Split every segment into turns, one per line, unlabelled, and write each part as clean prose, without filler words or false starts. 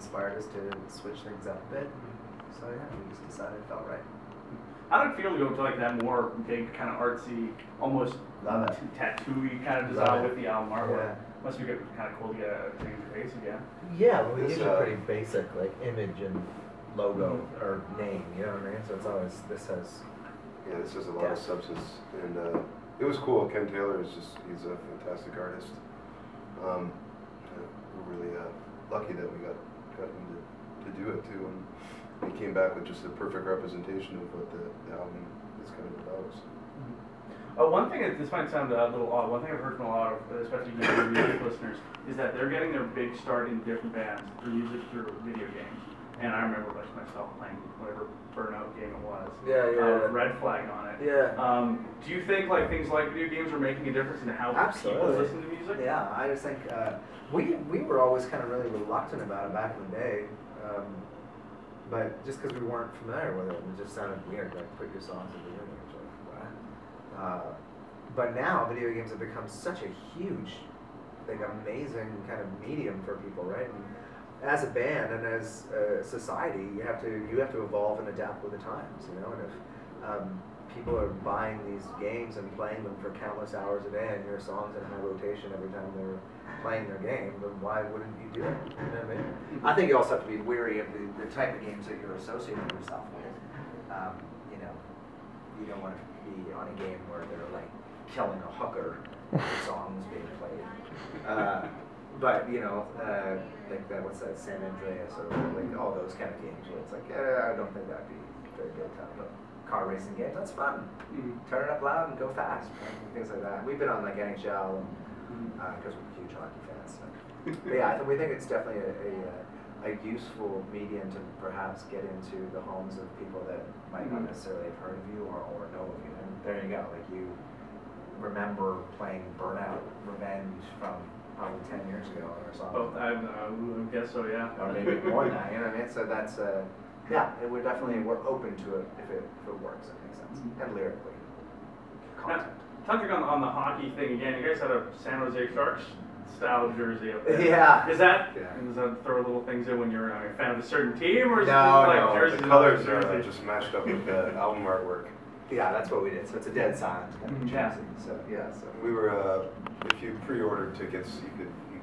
inspired us to switch things up a bit. So yeah, we just decided it felt right.
How did it feel to go to like that more big kind of artsy, almost tattoo-y kind of design with the album artwork? Yeah. Must be kind of cool to get a change of face again.
Yeah, well, we use a pretty basic like image and logo or name, you know what I mean? So it's always, this has
a lot of substance, and it was cool. Ken Taylor is he's a fantastic artist. We're really lucky that we got him to do it too, and he came back with just a perfect representation of what the album is kind of about. So.
One thing, this might sound a little odd, one thing I've heard from a lot of, especially younger music listeners, is that they're getting their big start in different bands through music, through video games. And I remember myself playing whatever Burnout game it was. Red Flag on it. Do you think like things like video games are making a difference in how people listen to music?
Yeah, I just think we were always kind of really reluctant about it back in the day. But just because we weren't familiar with it, it just sounded weird, like put your songs in video games. Like, what? But now video games have become such a huge, like amazing kind of medium for people, right? And as a band and as a society, you have to evolve and adapt with the times, you know. And if people are buying these games and playing them for countless hours a day, and your songs in high rotation every time they're playing their game, then why wouldn't you do it? You know what I mean? I think you also have to be wary of the type of games that you're associating yourself with. You know, you don't want to be on a game where they're like killing a hooker with the songs being played. But you know, like that, what's that, San Andreas, or like all those kind of games where it's like, I don't think that'd be very good time. But car racing games, that's fun. Turn it up loud and go fast, right? Things like that. We've been on like NHL and because we're huge hockey fans. So. But yeah, we think it's definitely a useful medium to perhaps get into the homes of people that might not necessarily have heard of you or know of you. And there you go. Like you remember playing Burnout Revenge from probably 10 years ago or something.
Oh, I guess so, yeah.
Or maybe more than that, you know what I mean? So that's, we're open to it if it works, it makes sense. And lyrically.
Now, touching on the hockey thing again, you guys had a San Jose Sharks style jersey up there.
Yeah.
Does that throw little things in when you're a fan of a certain team, or is it like jerseys?
The colors are just matched up with the album artwork.
Yeah, that's what we did. So it's a dead silent kind of jersey. So so
we were if you pre-ordered tickets, you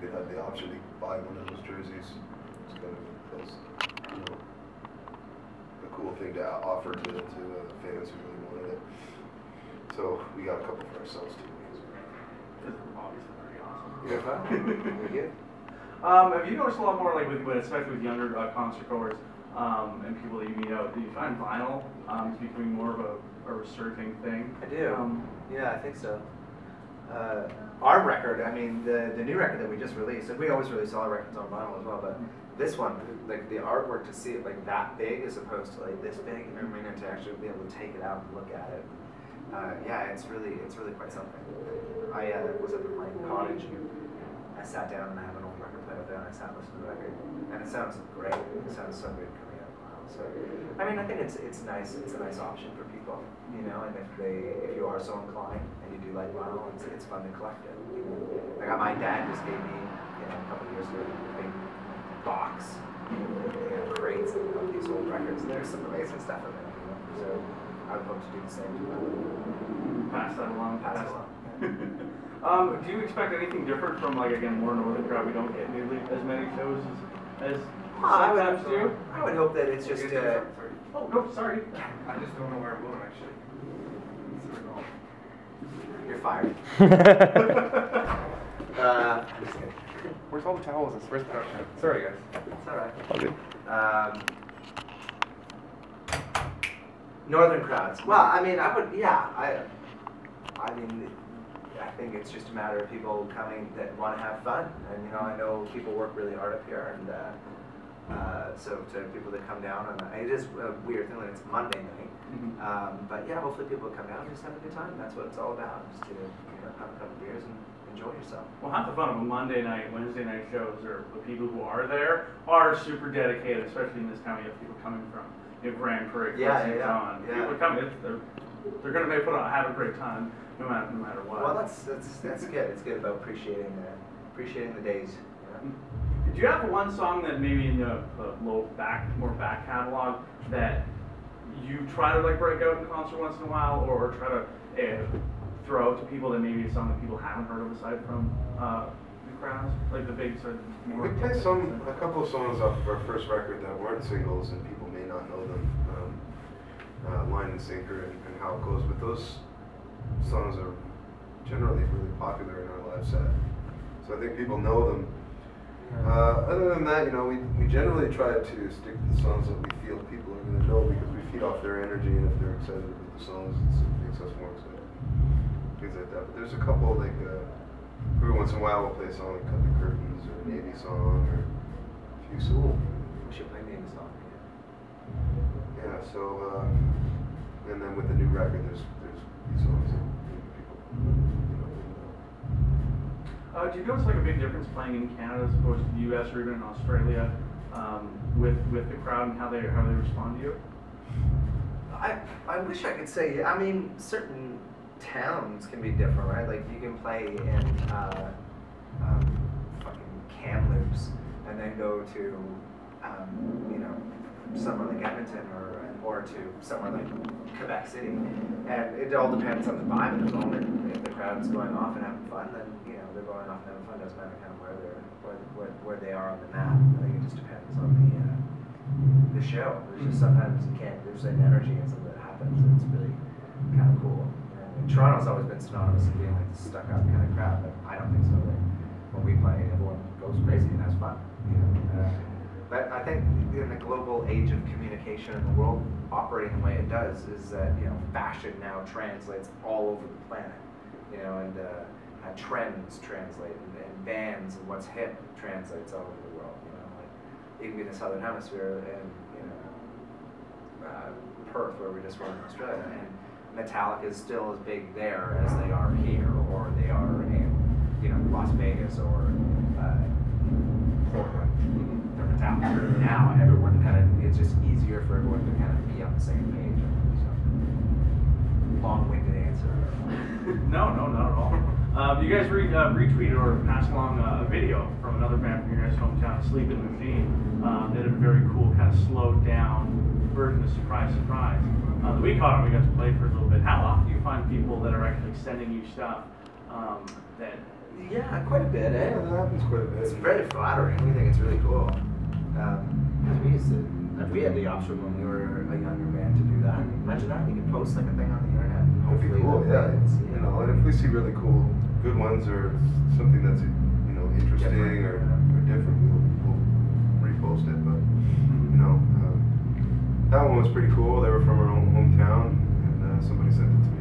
could have the option to buy one of those jerseys. It's kind of a cool thing to offer to fans who really wanted it. So we got a couple for ourselves too.
This is obviously pretty awesome.
Yeah, very good.
Have you noticed a lot more, like especially with younger concert goers and people that you meet out? Do you find vinyl is becoming more of a resurging thing?
I do. Yeah, I think so. Our record, I mean, the new record that we just released, and we always release all our records on vinyl as well, but this one, like the artwork, to see it like that big as opposed to like this big, you know what I mean, and to actually be able to take it out and look at it. It's really quite something. I was up at my cottage and I sat down and I have an old record player there and I sat and listened to the record, and it sounds great. It sounds so good coming out of vinyl. So I mean, I think it's nice. It's a nice option for people, you know. And if you are so inclined and you do like vinyl, it's fun to collect it. You know? Like my dad just gave me, a couple of years ago, a big box, crates of these old records. There's some amazing stuff in there, you know. So I would hope to do the same to them.
Pass that along.
Pass it along.
Do you expect anything different from, like, again, more northern crowd? We don't get nearly as many shows as sometimes do.
I would hope that it's just.
Oh no, sorry.
I just don't know where I'm going actually.
You're fired.
Where's all the towels? Where's production? Sorry guys.
It's alright.
All good.
Northern crowds. Well, I mean, I think it's just a matter of people coming that want to have fun. And, you know, I know people work really hard up here, and so to people that come down, and it is a weird thing that it's Monday night. But yeah, hopefully people come down and just have a good time. That's what it's all about, just to have a couple beers and enjoy yourself.
Well, half the fun of a Monday night, Wednesday night shows are the people who are there are super dedicated, especially in this town. You have people coming from Grand Prairie, St. John. People coming, they're going to have a great time no matter what.
Well, that's good. It's good about appreciating the days.
Do you have one song that maybe in the more back catalog that you try to like break out in concert once in a while, or try to throw out to people that maybe a song that people haven't heard of aside from the crowds, like the big sort of?
We play a couple of songs off of our first record that weren't singles, and people may not know them, Line and Sinker and How It Goes, but those songs are generally really popular in our live set, so I think people know them. Other than that, you know, we generally try to stick to the songs that we feel people are going to know, because we feed off their energy, and if they're excited about the songs, it makes us more excited. Things like that. But there's a couple, like, every once in a while we'll play a song like Cut the Curtains, or a Navy song, or a few songs.
We should play Navy song.
Yeah, so, and then with the new record, there's these songs that people, you know,
do you notice like a big difference playing in Canada as opposed to the U.S. or even in Australia with the crowd and how they respond to you?
I wish I could say. I mean, certain towns can be different, right? Like you can play in fucking Kamloops and then go to you know, somewhere like Edmonton or to somewhere like Quebec City, and it all depends on the vibe at the moment. If the crowd's going off and having fun, then you know they're going off and having fun. Doesn't matter kind of where they are on the map. I think it just depends on the show. There's just sometimes you can't. There's an energy and something that happens, and it's really kind of cool. And Toronto's always been synonymous with being like the stuck-up kind of crowd, but I don't think so. Like, when we play, everyone goes crazy and has fun. You know? But I think in the global age of communication and the world operating the way it does is that, you know, fashion now translates all over the planet, you know, and trends translate, and bands and what's hip translates all over the world, you know, like it can be in the Southern Hemisphere and, you know, Perth where we just were in Australia, and Metallica is still as big there as they are here, or they are in, you know, Las Vegas or Portland. They're Metallica. Now everyone kind of, it's just easier for everyone to kind of be on the same page. So, long-winded answer.
No, not at all. You guys retweeted or passed along a video from another band from your guys' hometown, Sleep in the Machine. They did a very cool kind of slowed down version of Surprise Surprise. We caught it, we got to play for a little bit. How often do you find people that are actually sending you stuff that...
Yeah, quite a bit, eh?
yeah, that happens quite a bit.
It's very flattering. We think it's really cool. Because we had the option when we were a younger band to do that. Imagine that, you can post like a thing on the internet. And
It'd be
hopefully
cool,
they'll
yeah.
play it,
You know, and if we see really cool, good ones, or something that's, you know, interesting or different, we'll repost it. But you know, that one was pretty cool. They were from our own hometown, and somebody sent it to me.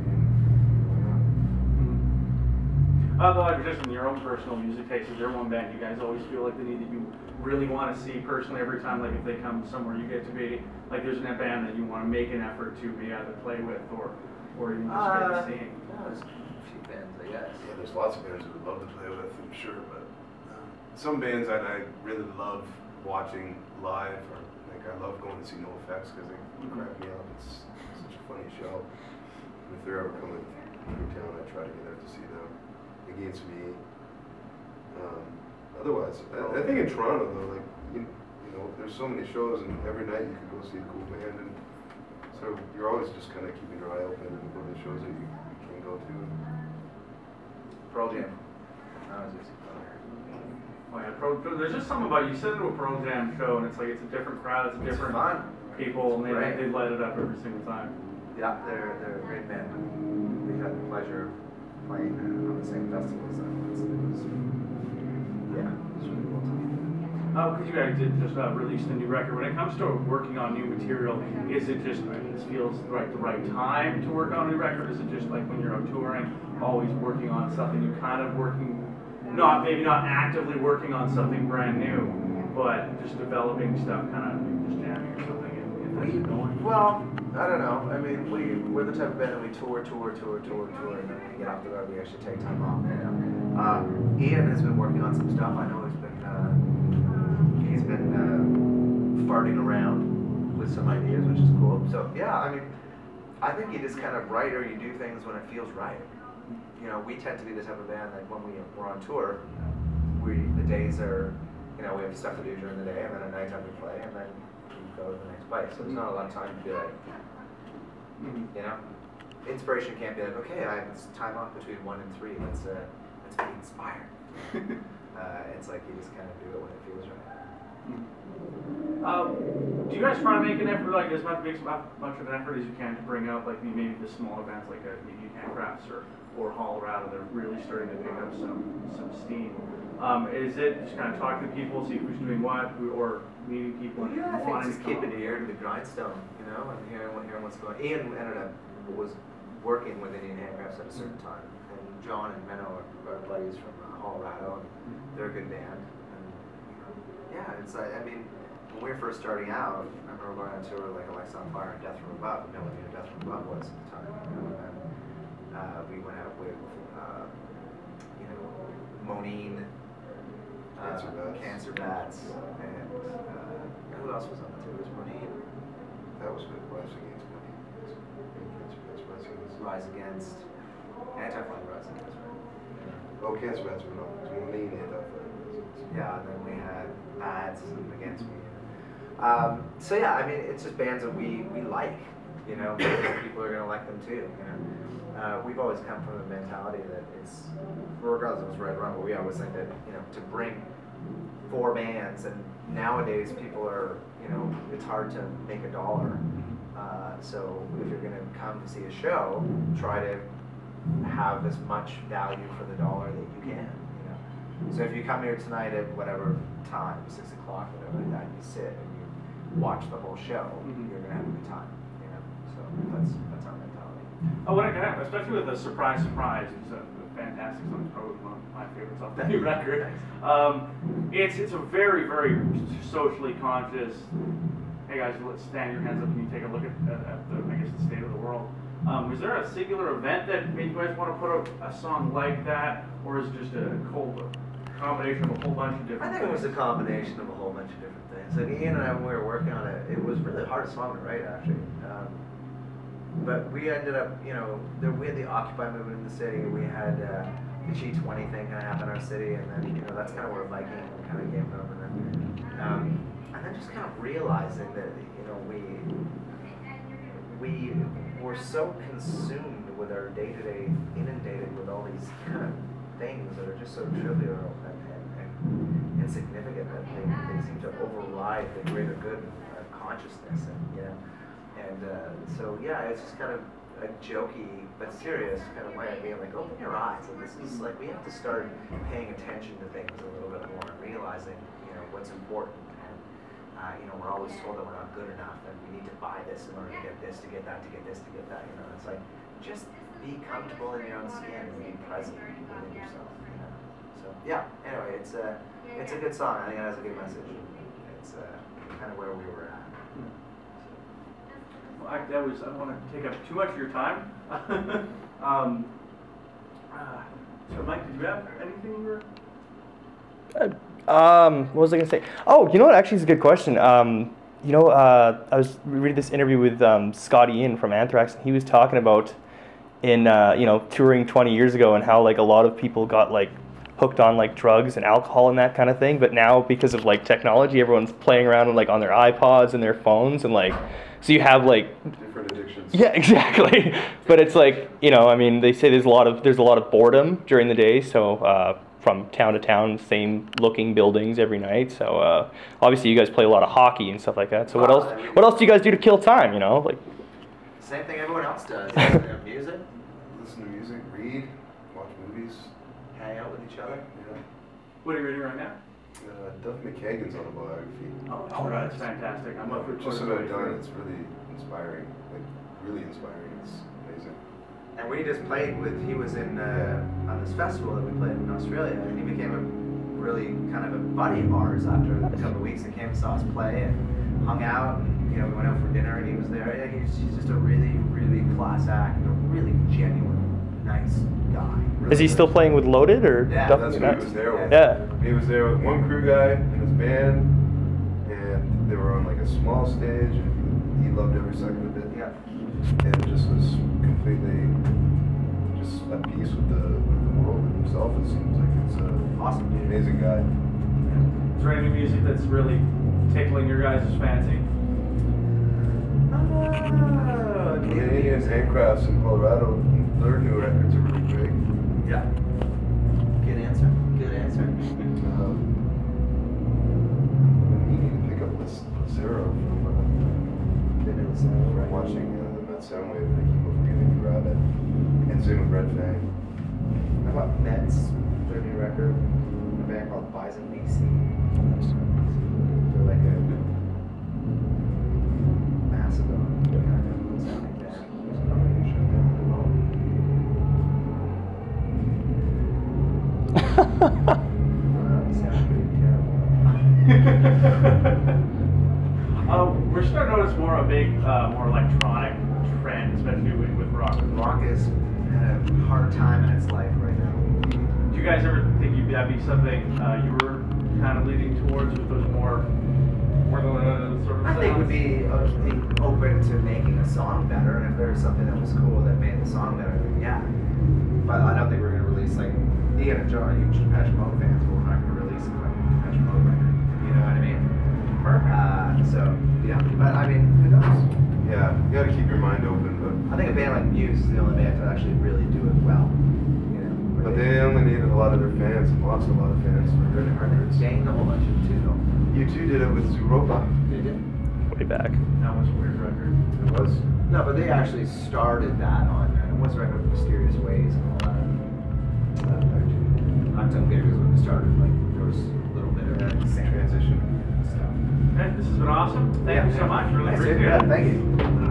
Like just in your own personal music taste, is there one band you guys always feel like the need that you really want to see personally every time, like if they come somewhere you get to be, like there's a band that you want to make an effort to be either play with or even just get to seeing?
Yeah, there's a few bands, I guess.
Yeah, there's lots of bands I would love to play with, I'm sure, but some bands that I really love watching live, or like I love going to see No Effects because they crack me up. It's such a funny show. And if they're ever coming through town, I try to get out to see them. Against Me. Otherwise, I think in Toronto though, like you know, there's so many shows, and every night you can go see a cool band, and so you're always just kind of keeping your eye open and go to the shows that you can go to.
Pearl Jam. I was just
Oh yeah, there's just something about you sit into a Pearl Jam show and it's like it's a different crowd, it's different
fun.
people, and they light it up every single time.
Yeah, they're a great band. We've had the pleasure of playing on the same festival as them. It was really cool time.
Because you guys did just release the new record. When it comes to working on new material, is it just this feels like the right time to work on a new record? Is it just like when you're out touring, always working on something, you kind of working, maybe not actively working on something brand new, but just developing stuff, kind of just jamming or something and
Well, I don't know. I mean, we're the type of band that we tour, and then when we get off the road, we actually take time off. You know? Ian has been working on some stuff. I know he's been farting around with some ideas, which is cool. So yeah, I mean, I think you just kind of write or you do things when it feels right. You know, we tend to be the type of band that when we're on tour, the days are you know, we have stuff to do during the day, and then at nighttime we play, and then we go to the next place. So there's not a lot of time to be like, you know, inspiration can't be like, okay, I have time off between 1 and 3. Let's be inspired. It's like you just kind of do it when it feels right.
Do you guys try to make an effort, like as much of an effort as you can to bring up like maybe the small events like EnCana Crafts or Colorado? They're really starting to pick up some steam. Is it just kind of talking to people, see who's doing what, or meeting people?
Well, yeah, I think just keeping the ear to the grindstone, you know, and hearing what's going on. Ian ended up was working with EnCana Crafts at a certain time, and John and Menno are buddies from Colorado, and they're a good band. And yeah, it's like, I mean, when we were first starting out, I remember going on tour like Alexa on Fire and Death from Above. No one knew who Death from Above was at the time. You know? And we went out with, you know, Mosimann, Cancer Bats, and who else was on the tour? It was Mosimann.
That was good. Rise Against Mosimann.
Rise Against. Anti-Flag Rise Against, right?
Oh, Cancer Bats were not. Mosimann and Anti-Flag.
Yeah, and then we had Bats Against Me. So yeah, I mean, it's just bands that we like, you know, people are going to like them too, you know. We've always come from the mentality that it's, regardless of what's right or wrong, but we always think that, you know, to bring 4 bands, and nowadays people are, you know, it's hard to make $1. So if you're going to come to see a show, try to have as much value for the $1 that you can, you know. So if you come here tonight at whatever time, 6 o'clock, whatever like that, you sit and you watch the whole show, you're going to have a good time, you know. So that's our mentality.
Oh, what I can have, especially with the Surprise, it's a fantastic song. It's probably one of my favorites off the new record. It's a very, very socially conscious. Hey guys, let's stand your hands up and you take a look at the, I guess, the state of the world. Was there a singular event that made you guys want to put a song like that, or is it just a combination of a whole bunch of different
things? I think it was a combination of a whole bunch of different things. Like Ian and I, when we were working on it, it was really a hard song to write, actually. But we ended up, you know, we had the Occupy movement in the city. We had the G20 thing kind of happen in our city, and then, you know, that's kind of where Viking kind of came from. And then just kind of realizing that, you know, we were so consumed with our day-to-day, inundated with all these kind of things that are just so trivial and insignificant that they seem to override the greater good of consciousness, and you know, and so yeah, it's just kind of a jokey but serious kind of way of being like, open your eyes, and this is like, we have to start paying attention to things a little bit more and realizing, you know, what's important. You know, we're always told that we're not good enough, and we need to buy this in order to get this, to get that, to get this, to get that. You know, it's like, just be comfortable in your own skin and be present within yourself. You know? So yeah. Anyway, it's a good song. I think it has a good message. It's kind of where we were at.
Well, I don't want to take up too much of your time. So Mike, did you have anything you were?
What was I going to say? Oh, you know what? Actually, it's a good question. You know, I was reading this interview with Scott Ian from Anthrax, and he was talking about in, you know, touring 20 years ago and how, like, a lot of people got, like, hooked on, like, drugs and alcohol and that kind of thing. But now, because of, like, technology, everyone's playing around with, like, on their iPods and their phones, and, like, so you have, like...
different addictions.
Yeah, exactly. But it's like, you know, I mean, they say there's a lot of boredom during the day, so... from town to town, same looking buildings every night. So obviously you guys play a lot of hockey and stuff like that. So what else do you guys do to kill time, you know? Like
same thing everyone else does. You know, music,
listen to music, read, watch movies,
hang out with each other.
Yeah.
What are you reading right now?
Duff McKagan's autobiography.
Oh, that's fantastic. I'm up for
just about done. It's really inspiring. Like really inspiring. It's amazing.
And we just played with, he was in, on this festival that we played in Australia, and he became a really kind of a buddy of ours after a couple of weeks. He came and saw us play and hung out, and, you know, we went out for dinner and he was there. Yeah, he's just a really, really class act, and a really genuine, nice guy. Really
is he still playing with Loaded, or?
Yeah, that's who he was there with.
Yeah.
He was there with one crew guy and his band, and they were on like a small stage, and he loved every second of it.
Yeah.
And just was completely just at peace with the world and himself. It seems like it's a
awesome dude.
Amazing guy.
Is there any music that's really tickling your guys' fancy?
Canadian handcrafts in Colorado, their new records are really great.
Yeah. Good answer. Good answer.
I've been meaning to pick up this Zero from watching the Met Soundwave, and I keep on forgetting to grab it. And same with Red Fang.
How about Mets, their new record? A band called Bison BC. They're like a Macedon kind of sounding band. Sound pretty terrible.
We're starting to notice more a big, more electronic trend, especially with rock.
Rock is in a hard time in its life right now.
Do you guys ever think that'd be something you were kind of leading towards with those more sort of
I think would be open to making a song better, and if there was something that was cool that made the song better, then yeah. But I don't think we're going to release, like, Ben and Jon are huge Depeche Mode fans, but we're not going to release a fucking Depeche Mode record. You know what I mean? Perfect. So, yeah. But, I mean, who knows?
Yeah, you gotta keep your mind open, but
I think a band like Muse is the only band that actually really do it well. You know?
but they only needed a lot of their fans, and lost a lot of fans for their records.
gained a whole bunch of it too, though.
U2 did it with Zooropa.
They did.
Way back.
That was a weird record.
It was.
No, but they actually started that on what's the record, Mysterious Ways and all that. Octane Figures when it started, like there was a little bit of
Transition.
stuff.
Okay, this has been awesome. Thank you so much. Really
Thanks,
appreciate
dude.
it.
Yeah, thank you.